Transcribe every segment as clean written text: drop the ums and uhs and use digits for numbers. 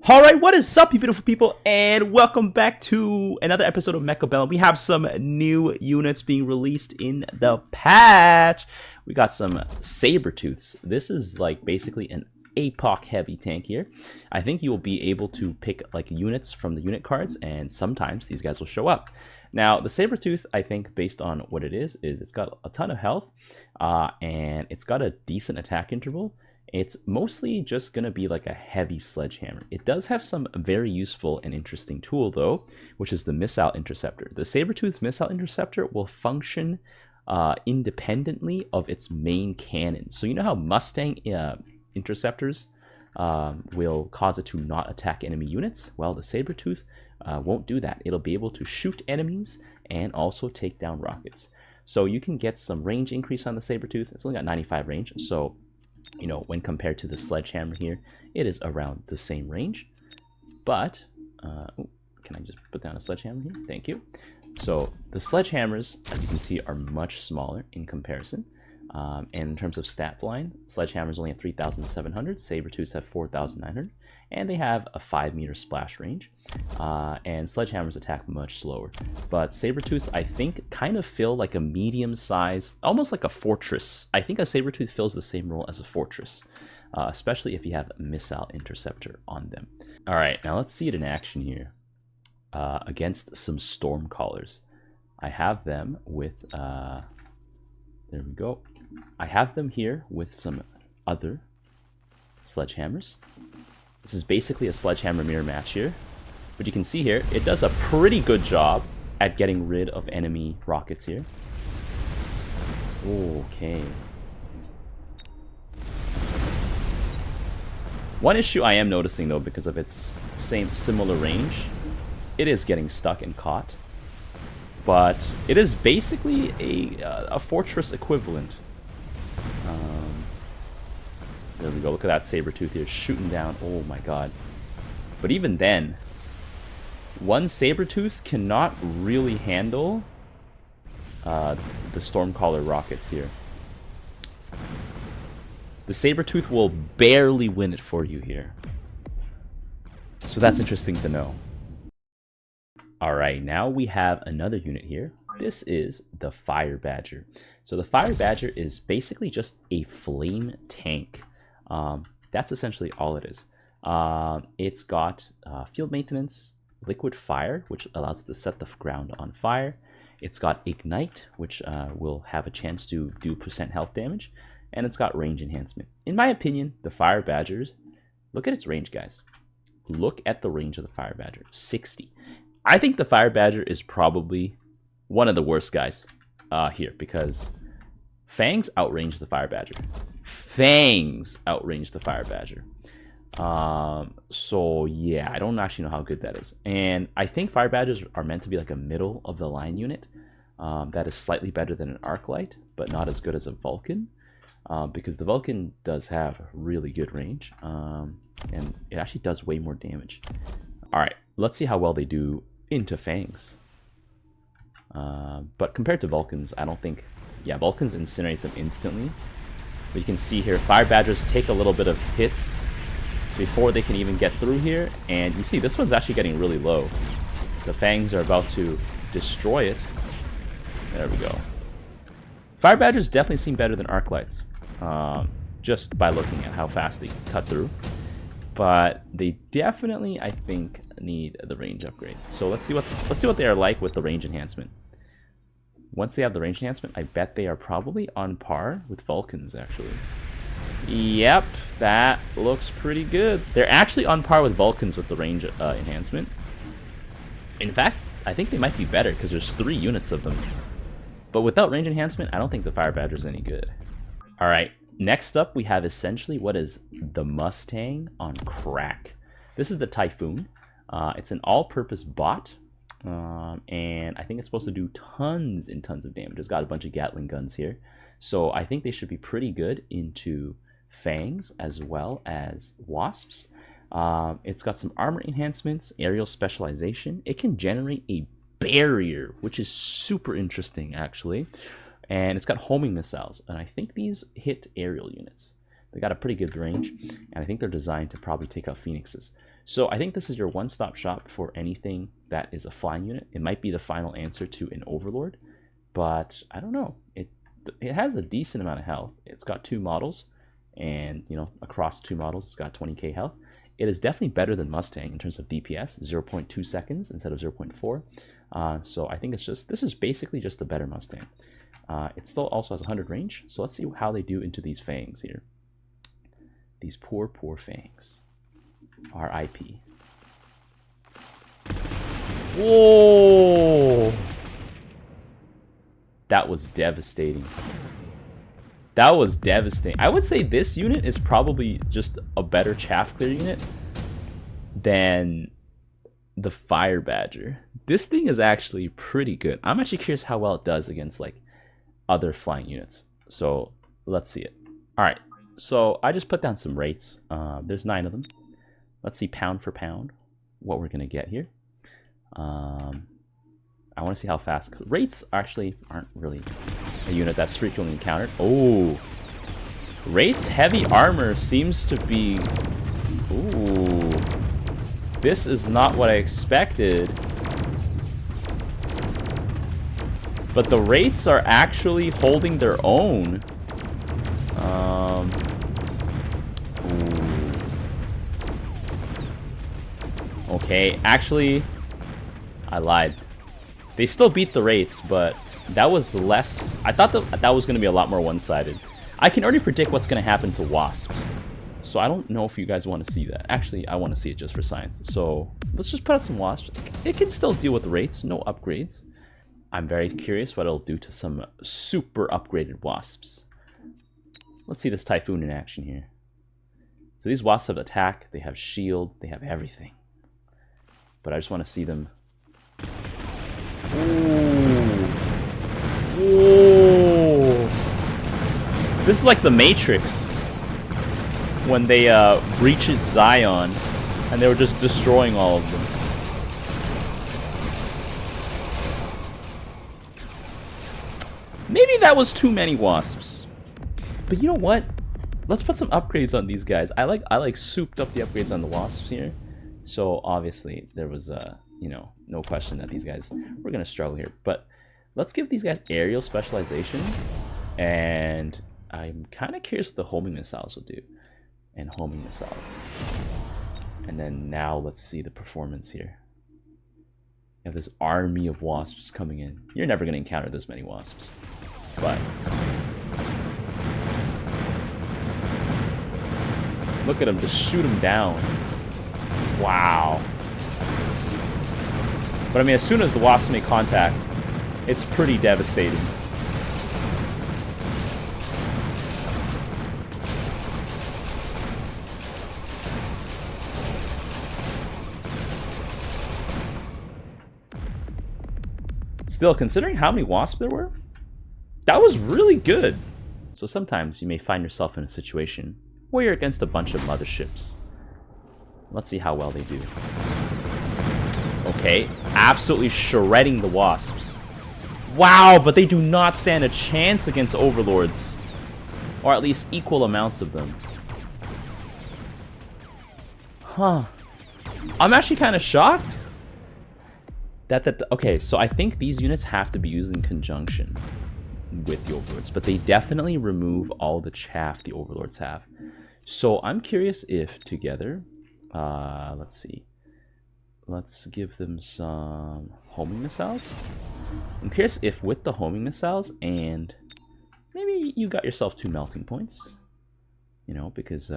Alright, what is up, you beautiful people, and welcome back to another episode of Mechabellum. We have some new units being released in the patch. We got some sabertooths. This is like basically an APOC heavy tank here. I think you will be able to pick like units from the unit cards, and sometimes these guys will show up. Now, the sabertooth, I think, based on what it is it's got a ton of health, and it's got a decent attack interval. It's mostly just going to be like a heavy sledgehammer. It does have some very useful and interesting tool though, which is the missile interceptor. The sabertooth missile interceptor will function independently of its main cannon. So you know how Mustang interceptors will cause it to not attack enemy units? Well, the sabertooth won't do that. It'll be able to shoot enemies and also take down rockets. So you can get some range increase on the sabertooth. It's only got 95 range, so you know, when compared to the sledgehammer here, it is around the same range. But, can I just put down a sledgehammer here? Thank you. So the sledgehammers, as you can see, are much smaller in comparison. And in terms of stat line, sledgehammers only have 3,700, sabertooths have 4,900, and they have a 5-meter splash range. And sledgehammers attack much slower. But sabertooths, I think, kind of fill like a medium-sized, almost like a fortress. I think a sabertooth fills the same role as a fortress, especially if you have a missile interceptor on them. All right, now let's see it in action here against some stormcallers. I have them with, there we go. I have them here with some other sledgehammers. This is basically a sledgehammer mirror match here. But you can see here, it does a pretty good job at getting rid of enemy rockets here. Okay. One issue I am noticing though, because of its similar range, it is getting stuck and caught. But it is basically a fortress equivalent. There we go. Look at that sabertooth here shooting down. Oh my god. But even then, one sabertooth cannot really handle the stormcaller rockets here. The sabertooth will barely win it for you here. So that's interesting to know. Alright, now we have another unit here. This is the Fire Badger. So the Fire Badger is basically just a flame tank. That's essentially all it is. It's got field maintenance, liquid fire, which allows it to set the ground on fire. It's got ignite, which will have a chance to do % health damage. And it's got range enhancement. In my opinion, the Fire Badgers, look at its range, guys. Look at the range of the Fire Badger, 60. I think the Fire Badger is probably one of the worst guys here, because Fangs outrange the Fire Badger. Fangs outrange the Fire Badger. So yeah, I don't actually know how good that is. And I think Fire Badgers are meant to be like a middle of the line unit that is slightly better than an Arclight, but not as good as a Vulcan. Because the Vulcan does have really good range, and it actually does way more damage. Alright, let's see how well they do into Fangs. But compared to Vulcans, I don't think... Yeah, Vulcans incinerate them instantly. But you can see here, Fire Badgers take a little bit of hits before they can even get through here. And you see, this one's actually getting really low. The Fangs are about to destroy it. There we go. Fire Badgers definitely seem better than Arclights, just by looking at how fast they cut through. But they definitely, I think, need the range upgrade. So let's see what they are like with the range enhancement. Once they have the range enhancement, I bet they are probably on par with Vulcans, actually. Yep, that looks pretty good. They're actually on par with Vulcans with the range enhancement. In fact, I think they might be better because there's 3 units of them. But without range enhancement, I don't think the Fire Badger is any good. Alright, next up we have essentially what is the Mustang on crack. This is the Typhoon. It's an all-purpose bot. And I think it's supposed to do tons and tons of damage. It's got a bunch of Gatling guns here. So I think they should be pretty good into Fangs as well as Wasps. It's got some armor enhancements, aerial specialization. It can generate a barrier, which is super interesting actually. And it's got homing missiles. And I think these hit aerial units. They got a pretty good range. And I think they're designed to probably take out Phoenixes. So I think this is your one-stop shop for anything that is a flying unit. It might be the final answer to an Overlord, but I don't know. It has a decent amount of health. It's got 2 models, and you know, across 2 models, it's got 20k health. It is definitely better than Mustang in terms of DPS, 0.2 seconds instead of 0.4. So I think this is basically just a better Mustang. It still also has 100 range, so let's see how they do into these fangs here. These poor fangs. RIP. Whoa! That was devastating. That was devastating. I would say this unit is probably just a better chaff clear unit than the Fire Badger. This thing is actually pretty good. I'm actually curious how well it does against like other flying units. So let's see it. All right. So I just put down some rates. There's 9 of them. Let's see pound for pound what we're gonna get here. I want to see how fast, because rates actually aren't really a unit that's frequently encountered. Oh, rates heavy armor seems to be. Ooh, this is not what I expected. But the rates are actually holding their own. Okay, actually, I lied. They still beat the rates, but that was less. I thought that was going to be a lot more one-sided. I can already predict what's going to happen to wasps. So I don't know if you guys want to see that. Actually, I want to see it just for science. So let's just put out some wasps. It can still deal with the rates, no upgrades. I'm very curious what it'll do to some super upgraded wasps. Let's see this Typhoon in action here. So these wasps have attack, they have shield, they have everything. But I just want to see them. Ooh. Ooh. This is like the Matrix when they breached Zion and they were just destroying all of them. Maybe that was too many wasps. But you know what? Let's put some upgrades on these guys. I like souped up the upgrades on the wasps here. So obviously there was you know, no question that these guys were gonna struggle here. But let's give these guys aerial specialization, and I'm kind of curious what the homing missiles will do. And homing missiles. And then now let's see the performance here. You have this army of wasps coming in. You're never gonna encounter this many wasps. But look at him, just shoot him down. Wow. But I mean, as soon as the wasps make contact, it's pretty devastating. Still, considering how many wasps there were, that was really good. So sometimes you may find yourself in a situation where you're against a bunch of motherships. Let's see how well they do. Okay, absolutely shredding the wasps. Wow, but they do not stand a chance against overlords. Or at least equal amounts of them. Huh. I'm actually kind of shocked. Okay, so I think these units have to be used in conjunction with the overlords, but they definitely remove all the chaff the overlords have. So I'm curious if together, let's see, let's give them some homing missiles. I'm curious if with the homing missiles, and maybe you got yourself 2 melting points, you know, because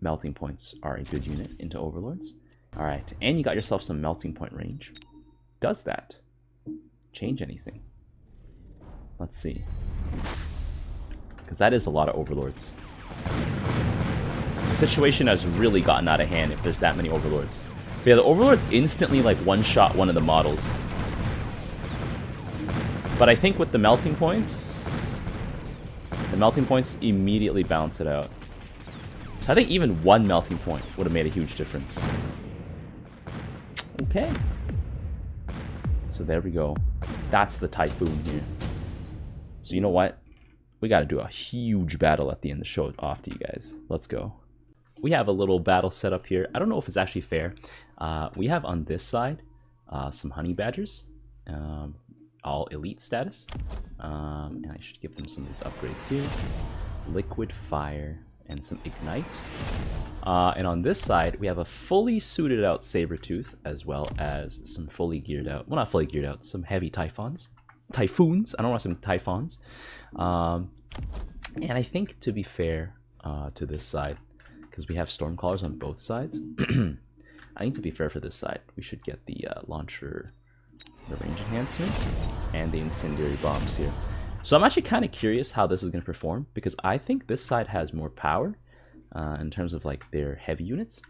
melting points are a good unit into overlords. All right, and you got yourself some melting point range. Does that change anything? Let's see. Because that is a lot of overlords. The situation has really gotten out of hand if there's that many overlords. But yeah, the overlords instantly like one-shot one of the models. But I think with the melting points immediately balance it out. So I think even 1 melting point would have made a huge difference. Okay. So there we go. That's the Typhoon here. So you know what? We got to do a huge battle at the end to show it off to you guys. Let's go. we have a little battle set up here. I don't know if it's actually fair. We have on this side some honey badgers, all elite status, and I should give them some of these upgrades here. Liquid fire and some ignite. And on this side, we have a fully suited out sabertooth, as well as some fully geared out, well, not fully geared out, some heavy typhoons. I don't want some typhoons. And I think, to be fair to this side, because we have stormcallers on both sides, I think to be fair for this side, we should get the launcher, the range enhancement, and the incendiary bombs here. So I'm actually kind of curious how this is going to perform, because I think this side has more power in terms of like their heavy units,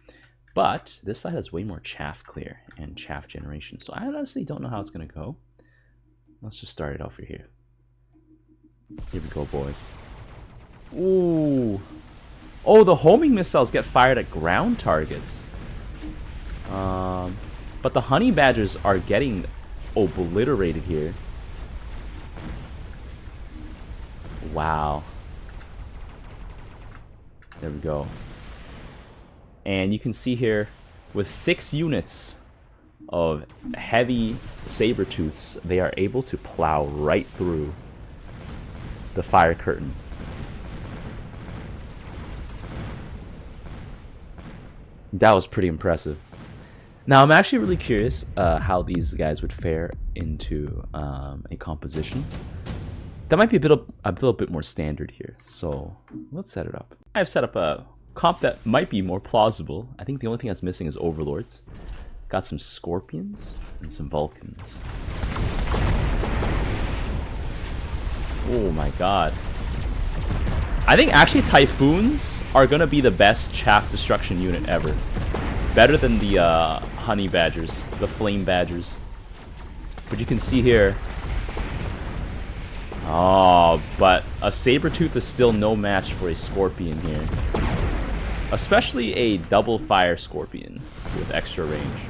but this side has way more chaff clear and chaff generation. So I honestly don't know how it's going to go. Let's just start it off here. Here we go, boys. Ooh. Oh, the homing missiles get fired at ground targets. But the honey badgers are getting obliterated here. Wow. There we go. And you can see here, with 6 units of heavy sabertooths, they are able to plow right through the fire curtain. That was pretty impressive. Now I'm actually really curious how these guys would fare into a composition. That might be a little bit more standard here, so let's set it up. I've set up a comp that might be more plausible. I think the only thing that's missing is overlords. Got some scorpions and some vulcans. Oh my god. I think actually typhoons are gonna be the best chaff destruction unit ever. Better than the honey badgers, the flame badgers. But you can see here. Oh, but a sabertooth is still no match for a scorpion here. Especially a double fire scorpion with extra range.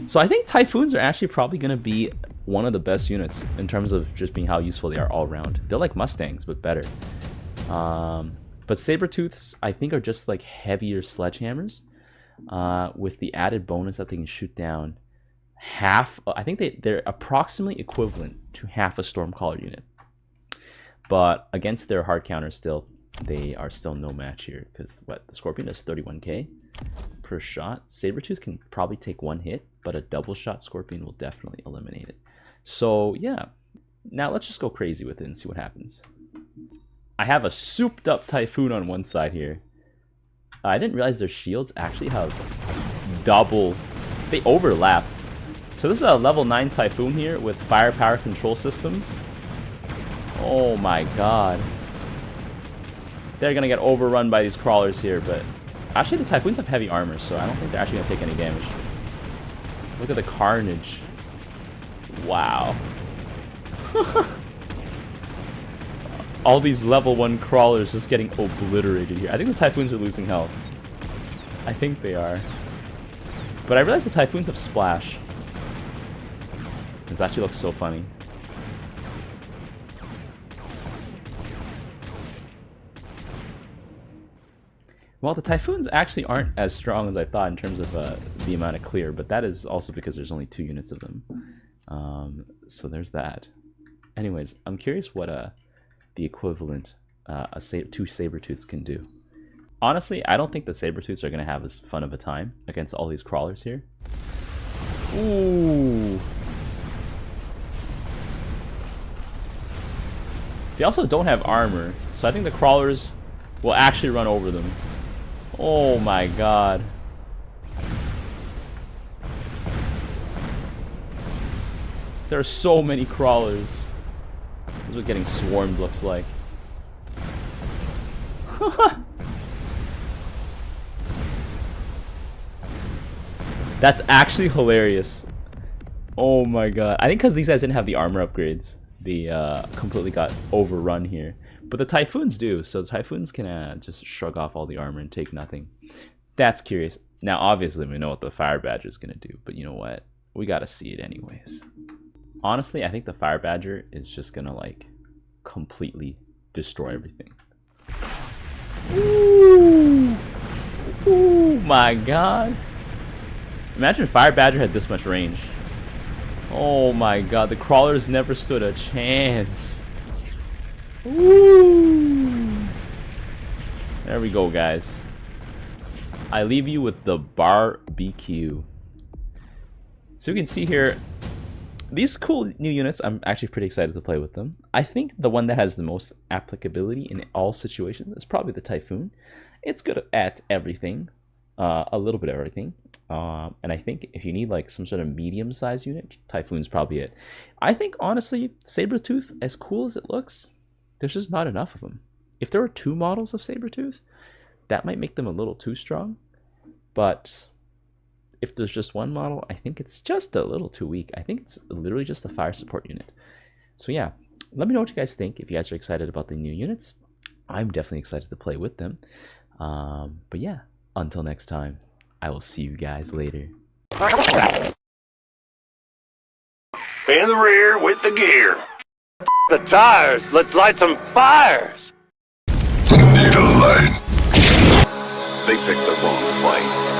So I think typhoons are actually probably going to be one of the best units in terms of just being how useful they are all around. They're like Mustangs, but better. But sabertooths, I think, are just like heavier sledgehammers with the added bonus that they can shoot down half. I think they're approximately equivalent to half a Stormcaller unit. But against their hard counter still, they are still no match here. Because what, the Scorpion does 31k per shot. Sabertooth can probably take 1 hit, but a double shot Scorpion will definitely eliminate it. So yeah, now let's just go crazy with it and see what happens. I have a souped up Typhoon on one side here. I didn't realize their shields actually have double, they overlap. So this is a level 9 Typhoon here with firepower control systems. Oh my god. They're gonna get overrun by these crawlers here, but actually the Typhoons have heavy armor, so I don't think they're actually gonna take any damage. Look at the carnage. Wow. All these level 1 crawlers just getting obliterated here. I think the Typhoons are losing health. I think they are. But I realize the Typhoons have splash. It actually looks so funny. Well, the Typhoons actually aren't as strong as I thought in terms of the amount of clear, but that is also because there's only 2 units of them. So there's that. Anyways, I'm curious what the equivalent 2 sabertooths can do. Honestly, I don't think the sabertooths are going to have as fun of a time against all these crawlers here. Ooh. They also don't have armor, so I think the crawlers will actually run over them. Oh my god. There are so many crawlers. This is what getting swarmed looks like. That's actually hilarious. Oh my god. I think because these guys didn't have the armor upgrades, they completely got overrun here. But the Typhoons do, so the Typhoons can just shrug off all the armor and take nothing. That's curious. Now, obviously, we know what the Fire Badger is going to do, but you know what? We got to see it anyways. Honestly, I think the Fire Badger is just going to, like, completely destroy everything. Ooh. Oh my god. Imagine Fire Badger had this much range. Oh my god, the crawlers never stood a chance. Woo. There we go, guys. I leave you with the barbecue. So you can see here, these cool new units, I'm actually pretty excited to play with them. I think the one that has the most applicability in all situations is probably the Typhoon. It's good at everything, a little bit of everything. And I think if you need like some sort of medium-sized unit, Typhoon's probably it. I think honestly, sabertooth, as cool as it looks, there's just not enough of them. If there were 2 models of sabertooth, that might make them a little too strong. But if there's just 1 model, I think it's just a little too weak. I think it's literally just a fire support unit. So yeah, let me know what you guys think. If you guys are excited about the new units, I'm definitely excited to play with them. But yeah, until next time, I will see you guys later. In the rear with the gear. The tires, let's light some fires. Need a light. They picked the wrong fight.